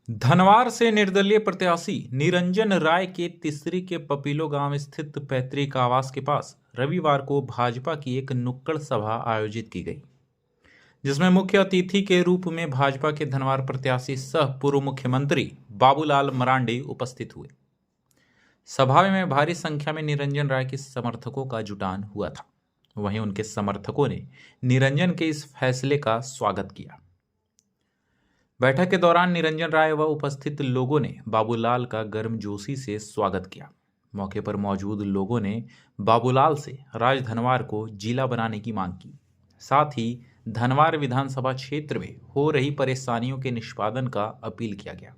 धनवार से निर्दलीय प्रत्याशी निरंजन राय के तिसरी के पपीलो गांव स्थित पैतृक आवास के पास रविवार को भाजपा की एक नुक्कड़ सभा आयोजित की गई, जिसमें मुख्य अतिथि के रूप में भाजपा के धनवार प्रत्याशी सह पूर्व मुख्यमंत्री बाबूलाल मरांडी उपस्थित हुए। सभा में भारी संख्या में निरंजन राय के समर्थकों का जुटान हुआ था। वहीं उनके समर्थकों ने निरंजन के इस फैसले का स्वागत किया। बैठक के दौरान निरंजन राय व उपस्थित लोगों ने बाबूलाल का गर्मजोशी से स्वागत किया। मौके पर मौजूद लोगों ने बाबूलाल से राजधनवार को जिला बनाने की मांग की। साथ ही धनवार विधानसभा क्षेत्र में हो रही परेशानियों के निष्पादन का अपील किया गया,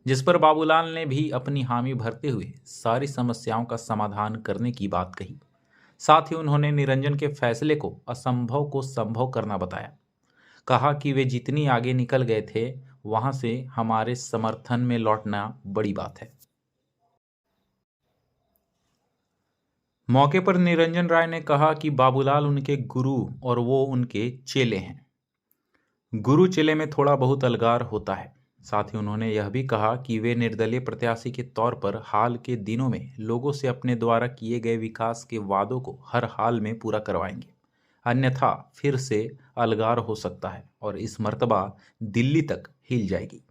जिस पर बाबूलाल ने भी अपनी हामी भरते हुए सारी समस्याओं का समाधान करने की बात कही। साथ ही उन्होंने निरंजन के फैसले को असंभव को संभव करना बताया। कहा कि वे जितनी आगे निकल गए थे, वहां से हमारे समर्थन में लौटना बड़ी बात है। मौके पर निरंजन राय ने कहा कि बाबूलाल उनके गुरु और वो उनके चेले हैं। गुरु चेले में थोड़ा बहुत अलगार होता है। साथ ही उन्होंने यह भी कहा कि वे निर्दलीय प्रत्याशी के तौर पर हाल के दिनों में लोगों से अपने द्वारा किए गए विकास के वादों को हर हाल में पूरा करवाएंगे, अन्यथा फिर से अलगार हो सकता है और इस मर्तबा दिल्ली तक हिल जाएगी।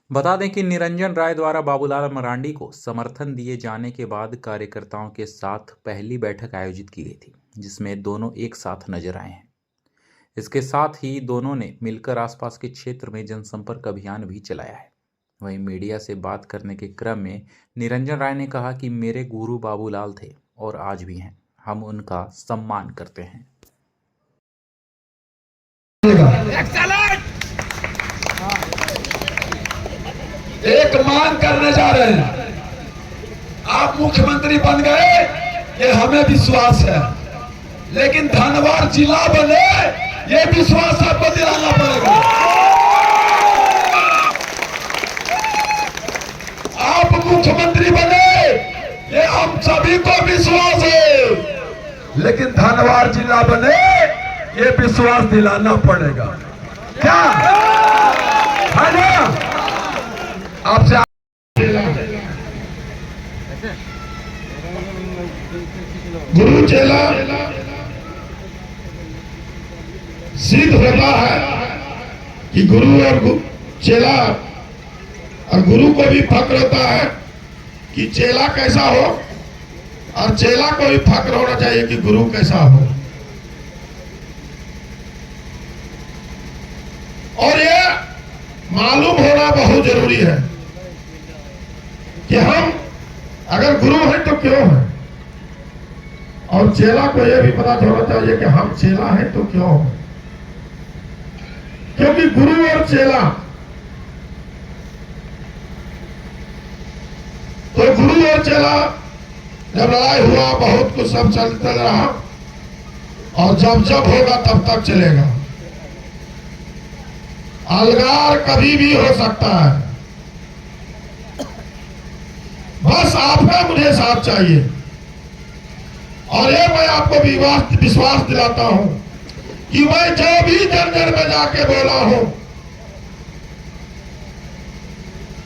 बता दें कि निरंजन राय द्वारा बाबूलाल मरांडी को समर्थन दिए जाने के बाद कार्यकर्ताओं के साथ पहली बैठक आयोजित की गई थी, जिसमें दोनों एक साथ नजर आए हैं। इसके साथ ही दोनों ने मिलकर आसपास के क्षेत्र में जनसंपर्क अभियान भी चलाया है। वहीं मीडिया से बात करने के क्रम में निरंजन राय ने कहा कि मेरे गुरु बाबूलाल थे और आज भी हैं। हम उनका सम्मान करते हैं। एक मांग करने जा रहे हैं। आप मुख्यमंत्री बन गए, ये हमें विश्वास है, लेकिन धनवार जिला बने, ये विश्वास आपको दिलाना पड़ेगा। आप मुख्यमंत्री बने, ये हम सभी को विश्वास है, लेकिन धनवार जिला बने, ये विश्वास दिलाना पड़ेगा। क्या है ना? आपसे गुरु चेला सिद्ध होता है कि गुरु और चेला, और गुरु को भी फक्र होता है कि चेला कैसा हो, और चेला को भी फक्र होना चाहिए कि गुरु कैसा हो। और ये मालूम होना बहुत जरूरी है कि हम अगर गुरु हैं तो क्यों हैं, और चेला को यह भी पता होना चाहिए कि हम चेला हैं तो क्यों हैं। क्योंकि गुरु और चेला, तो गुरु और चेला जब लड़ाई हुआ, बहुत कुछ सब चलता रहा, और जब जब होगा तब तक चलेगा। अलगार कभी भी हो सकता है, बस आपका मुझे साथ चाहिए। और ये मैं आपको विश्वास दिलाता हूं कि मैं जो भी जन में जाके बोला हूं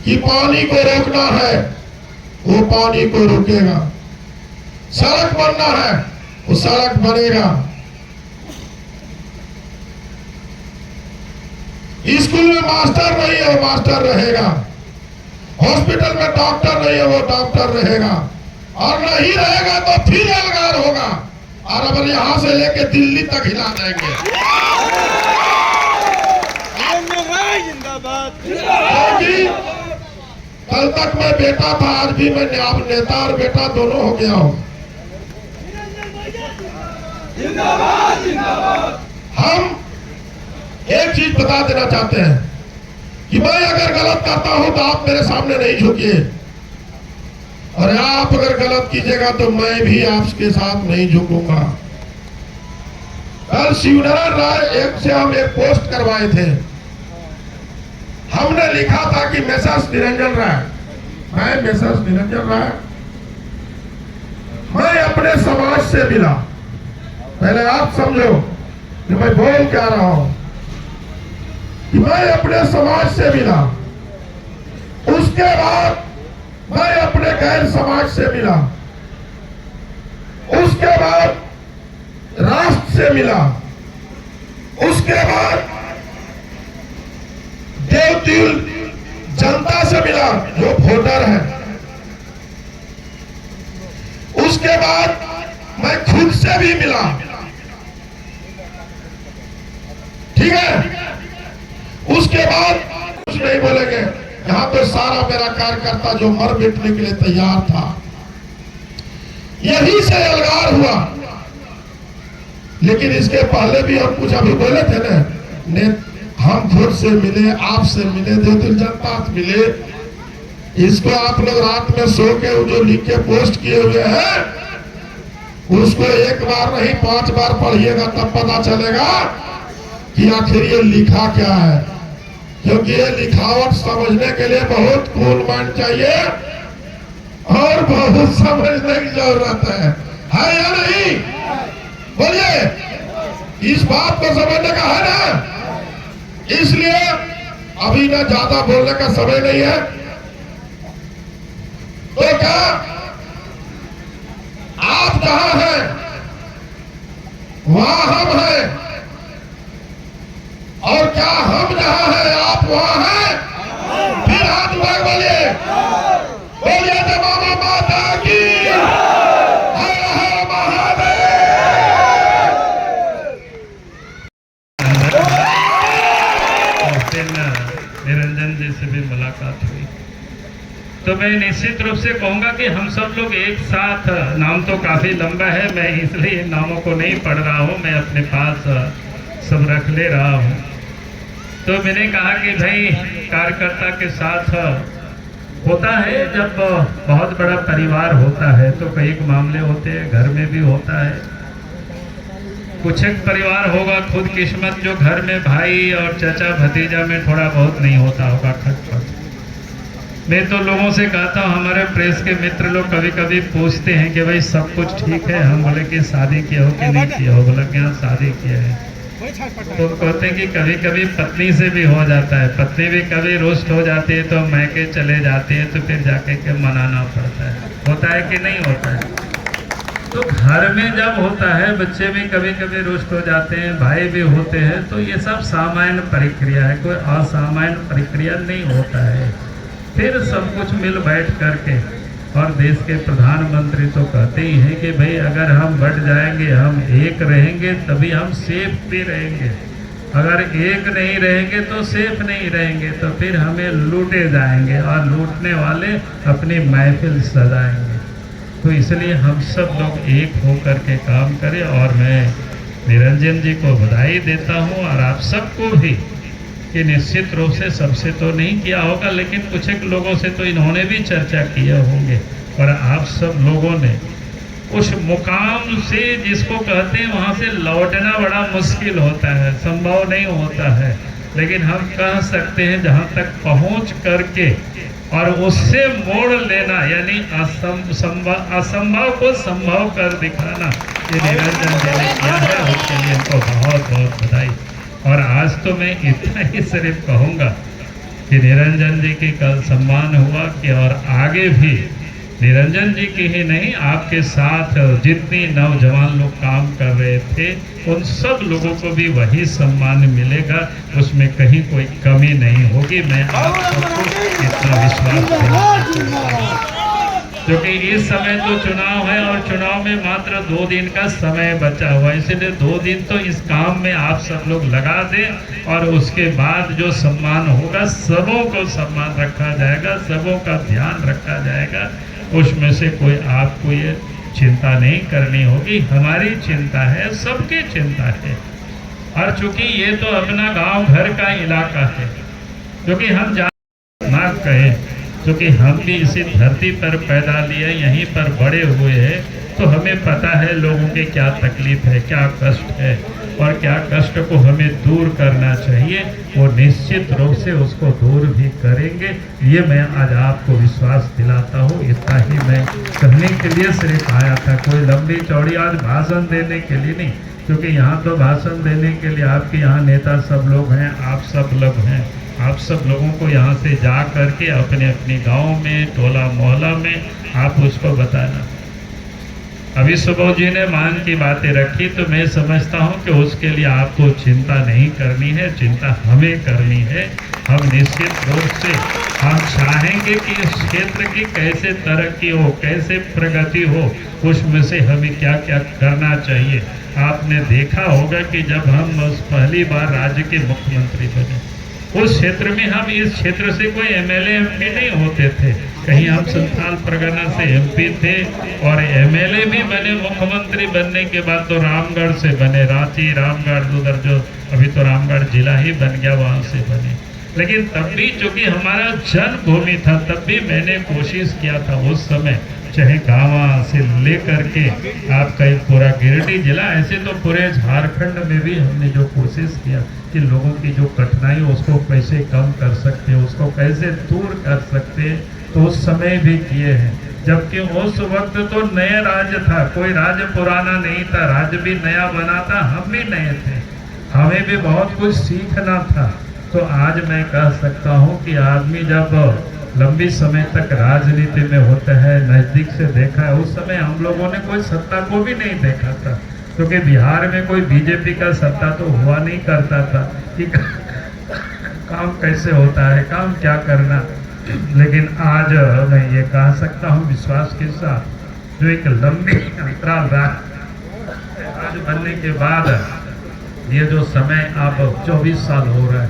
कि पानी को रोकना है, वो पानी को रोकेगा। सड़क बनना है, वो सड़क बनेगा। स्कूल में मास्टर नहीं है, वो मास्टर रहेगा। हॉस्पिटल में डॉक्टर नहीं है, वो डॉक्टर रहेगा। और नहीं रहेगा तो फिर अलगार होगा, और अब यहां से लेके दिल्ली तक हिला देंगे। कल तक मैं बेटा था, आज भी मैं नेता और बेटा दोनों हो गया हूं। हम एक चीज बता देना चाहते हैं कि मैं अगर गलत करता हूं तो आप मेरे सामने नहीं झुकिए, और आप अगर गलत कीजिएगा तो मैं भी आपके साथ नहीं झुकूंगा। कल शिवनारायण राय से हम एक पोस्ट करवाए थे। हमने लिखा था कि मैसेज निरंजन राय, मैं मैसेज निरंजन राय, मैं अपने समाज से मिला। पहले आप समझो कि मैं बोल क्या रहा हूं। कि मैं अपने समाज से मिला, उसके बाद मैं अपने गैर समाज से मिला, उसके बाद राष्ट्र से मिला, उसके बाद देवदिल जनता से मिला जो वोटर है, उसके बाद मैं खुद से भी मिला। ठीक है, उसके बाद कुछ नहीं बोलेंगे। यहां पे सारा मेरा कार्यकर्ता जो मर मिटने के लिए तैयार था, यही से अलगार हुआ। लेकिन इसके पहले भी हम कुछ अभी बोले थे ना, हम खुद से मिले, आपसे मिले, देवदिल जनता से मिले। इसको आप लोग रात में सो के जो लिख के पोस्ट किए हुए हैं, उसको एक बार नहीं 5 बार पढ़िएगा, तब पता चलेगा कि आखिर ये लिखा क्या है। क्योंकि ये लिखावट समझने के लिए बहुत कूल माइंड चाहिए और बहुत समझने की जरूरत है या नहीं? बोलिए, इस बात को समझने का है ना? इसलिए अभी ना ज्यादा बोलने का समय नहीं है। तो क्या आप जहां हैं वहां हम हैं, और क्या हम जहां हैं आप वहां हैं? फिर हाथ उठा बोलिए, बोलिए जय मामा माता की, हर हर महादेव। उस दिन निरंजन जी से भी मुलाकात हुई, तो मैं निश्चित रूप से कहूंगा कि हम सब लोग एक साथ, नाम तो काफी लंबा है, मैं इसलिए इन नामों को नहीं पढ़ रहा हूं, मैं अपने पास सब रख ले रहा हूं। तो मैंने कहा कि भाई कार्यकर्ता के साथ होता है, जब बहुत बड़ा परिवार होता है तो कई मामले होते हैं, घर में भी होता है। कुछ एक परिवार होगा खुद किस्मत जो घर में भाई और चाचा भतीजा में थोड़ा बहुत नहीं होता होगा खटपट। मैं तो लोगों से कहता हूँ, हमारे प्रेस के मित्र लोग कभी कभी पूछते हैं कि भाई सब कुछ ठीक है, हम बोले कि शादी किया हो कि नहीं किया हो, बोला कि हाँ शादी किया है। तो कहते हैं कि कभी कभी पत्नी से भी हो जाता है, पत्नी भी कभी रोस्ट हो जाती है तो मैके चले जाती है, तो फिर जाके के मनाना पड़ता है। होता है कि नहीं होता है? तो घर में जब होता है, बच्चे भी कभी कभी रोस्ट हो जाते हैं, भाई भी होते हैं, तो ये सब सामान्य प्रक्रिया है, कोई असामान्य प्रक्रिया नहीं होता है। फिर सब कुछ मिल बैठ करके, और देश के प्रधानमंत्री तो कहते ही हैं कि भाई अगर हम बढ़ जाएंगे, हम एक रहेंगे, तभी हम सेफ भी रहेंगे। अगर एक नहीं रहेंगे तो सेफ नहीं रहेंगे, तो फिर हमें लूटे जाएंगे और लूटने वाले अपनी महफिल सजाएंगे। तो इसलिए हम सब लोग एक होकर के काम करें, और मैं निरंजन जी को बधाई देता हूँ, और आप सबको भी कि निश्चित रूप से सबसे तो नहीं किया होगा, लेकिन कुछ एक लोगों से तो इन्होंने भी चर्चा किए होंगे, और आप सब लोगों ने उस मुकाम से, जिसको कहते हैं, वहाँ से लौटना बड़ा मुश्किल होता है, संभव नहीं होता है, लेकिन हम कह सकते हैं जहाँ तक पहुँच करके और उससे मोड़ लेना, यानी असंभव को संभव कर दिखाना, ये निरंजन जी ने किया है, उसके लिए इनको बहुत बहुत बधाई। और आज तो मैं इतना ही सिर्फ कहूँगा कि निरंजन जी की कल सम्मान हुआ कि, और आगे भी निरंजन जी की ही नहीं, आपके साथ जितनी नौजवान लोग काम कर रहे थे, उन सब लोगों को भी वही सम्मान मिलेगा, उसमें कहीं कोई कमी नहीं होगी। मैं आप सबको इतना विश्वास दिलाता, क्योंकि इस समय तो चुनाव है, और चुनाव में मात्र 2 दिन का समय बचा हुआ है, इसलिए 2 दिन तो इस काम में आप सब लोग लगा दें, और उसके बाद जो सम्मान होगा, सबों को सम्मान रखा जाएगा, सबों का ध्यान रखा जाएगा। उसमें से कोई आपको ये चिंता नहीं करनी होगी, हमारी चिंता है, सबकी चिंता है। और चूंकि ये तो अपना गांव घर का इलाका है, क्योंकि हम ना कहें, क्योंकि हम भी इसी धरती पर पैदा लिए, यहीं पर बड़े हुए हैं, तो हमें पता है लोगों के क्या तकलीफ है, क्या कष्ट है, और क्या कष्ट को हमें दूर करना चाहिए, वो निश्चित रूप से उसको दूर भी करेंगे। ये मैं आज आपको विश्वास दिलाता हूँ। इतना ही मैं कहने के लिए सिर्फ आया था, कोई लंबी चौड़ी आज भाषण देने के लिए नहीं, क्योंकि यहाँ तो भाषण देने के लिए आपके यहाँ नेता सब लोग हैं, आप सब लोग हैं। आप सब लोगों को यहाँ से जा करके अपने अपने गांव में, टोला मोहल्ला में आप उसको बताना। अभी सुबोध जी ने मान की बातें रखी, तो मैं समझता हूँ कि उसके लिए आपको चिंता नहीं करनी है, चिंता हमें करनी है। हम निश्चित रूप से हम चाहेंगे कि इस क्षेत्र की कैसे तरक्की हो, कैसे प्रगति हो, उसमें से हमें क्या क्या करना चाहिए। आपने देखा होगा कि जब हम पहली बार राज्य के मुख्यमंत्री बने, उस क्षेत्र में हम इस क्षेत्र से कोई एमएलए एमपी नहीं होते थे, कहीं हम संथाल परगना से एमपी थे और एमएलए भी बने। मुख्यमंत्री बनने के बाद तो रामगढ़ से बने, रांची, रामगढ़, उधर जो अभी तो रामगढ़ जिला ही बन गया, वहां से बने। लेकिन तब भी चूंकि हमारा जन्मभूमि था, तब भी मैंने कोशिश किया था उस समय, चाहे गाँव से लेकर के आपका पूरा गिरिडीह जिला, ऐसे तो पूरे झारखंड में भी हमने जो कोशिश किया कि लोगों की जो कठिनाई उसको कैसे कम कर सकते हैं, उसको कैसे दूर कर सकते हैं, तो उस समय भी किए हैं। जबकि उस वक्त तो नया राज्य था, कोई राज्य पुराना नहीं था, राज्य भी नया बना था, हम भी नए थे, हमें भी बहुत कुछ सीखना था। तो आज मैं कह सकता हूँ कि आदमी जब लंबी समय तक राजनीति में होता है, नजदीक से देखा है, उस समय हम लोगों ने कोई सत्ता को भी नहीं देखा था, क्योंकि बिहार में कोई बीजेपी का सत्ता तो हुआ नहीं करता था कि काम कैसे होता है, काम क्या करना। लेकिन आज मैं ये कह सकता हूँ विश्वास के साथ, जो एक लंबी अंतराल राज्य बनने के बाद ये जो समय आप 24 साल हो रहा है,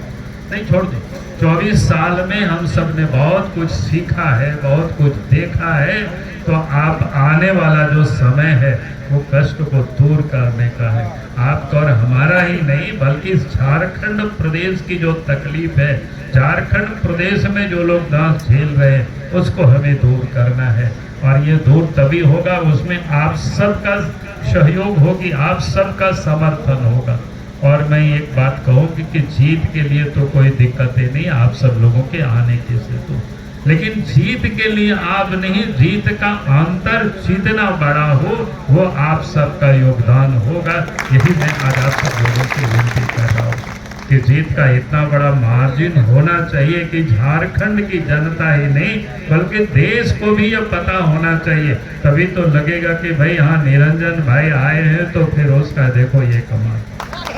नहीं छोड़ दो, 24 साल में हम सब ने बहुत कुछ सीखा है, बहुत कुछ देखा है। तो आप आने वाला जो समय है वो कष्ट को दूर करने का है, आपका और हमारा ही नहीं, बल्कि झारखंड प्रदेश की जो तकलीफ है, झारखंड प्रदेश में जो लोग दांत झेल रहे हैं, उसको हमें दूर करना है। और ये दूर तभी होगा, उसमें आप सबका सहयोग होगी, आप सबका समर्थन होगा। और मैं एक बात कहूँगी कि जीत के लिए तो कोई दिक्कतें नहीं आप सब लोगों के आने के से, तो लेकिन जीत के लिए आप नहीं, जीत का अंतर जितना बड़ा हो वो आप सबका योगदान होगा। यही मैं आज आप सब लोगों से विनती कर रहा हूँ कि जीत का इतना बड़ा मार्जिन होना चाहिए कि झारखंड की जनता ही नहीं बल्कि देश को भी ये पता होना चाहिए, तभी तो लगेगा कि भाई हाँ निरंजन भाई आए हैं, तो फिर उसका देखो ये कमाल।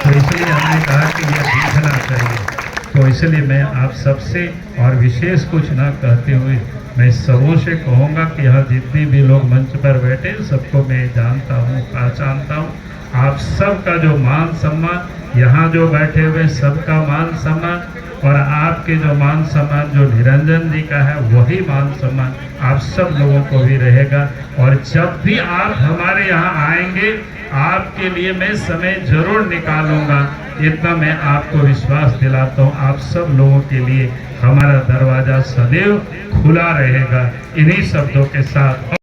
तो इसलिए हमने कहा कि ये दिखना चाहिए। तो इसलिए मैं आप सबसे और विशेष कुछ ना कहते हुए मैं सबों से कहूँगा कि यहाँ जितने भी लोग मंच पर बैठे सबको मैं जानता हूँ, पहचानता हूँ। आप सबका जो मान सम्मान, यहाँ जो बैठे हुए सबका मान सम्मान, और आपके जो मान सम्मान जो निरंजन जी का है वही मान सम्मान आप सब लोगों को भी रहेगा। और जब भी आप हमारे यहाँ आएंगे आपके लिए मैं समय जरूर निकालूंगा, इतना मैं आपको विश्वास दिलाता हूँ। आप सब लोगों के लिए हमारा दरवाजा सदैव खुला रहेगा। इन्हीं शब्दों के साथ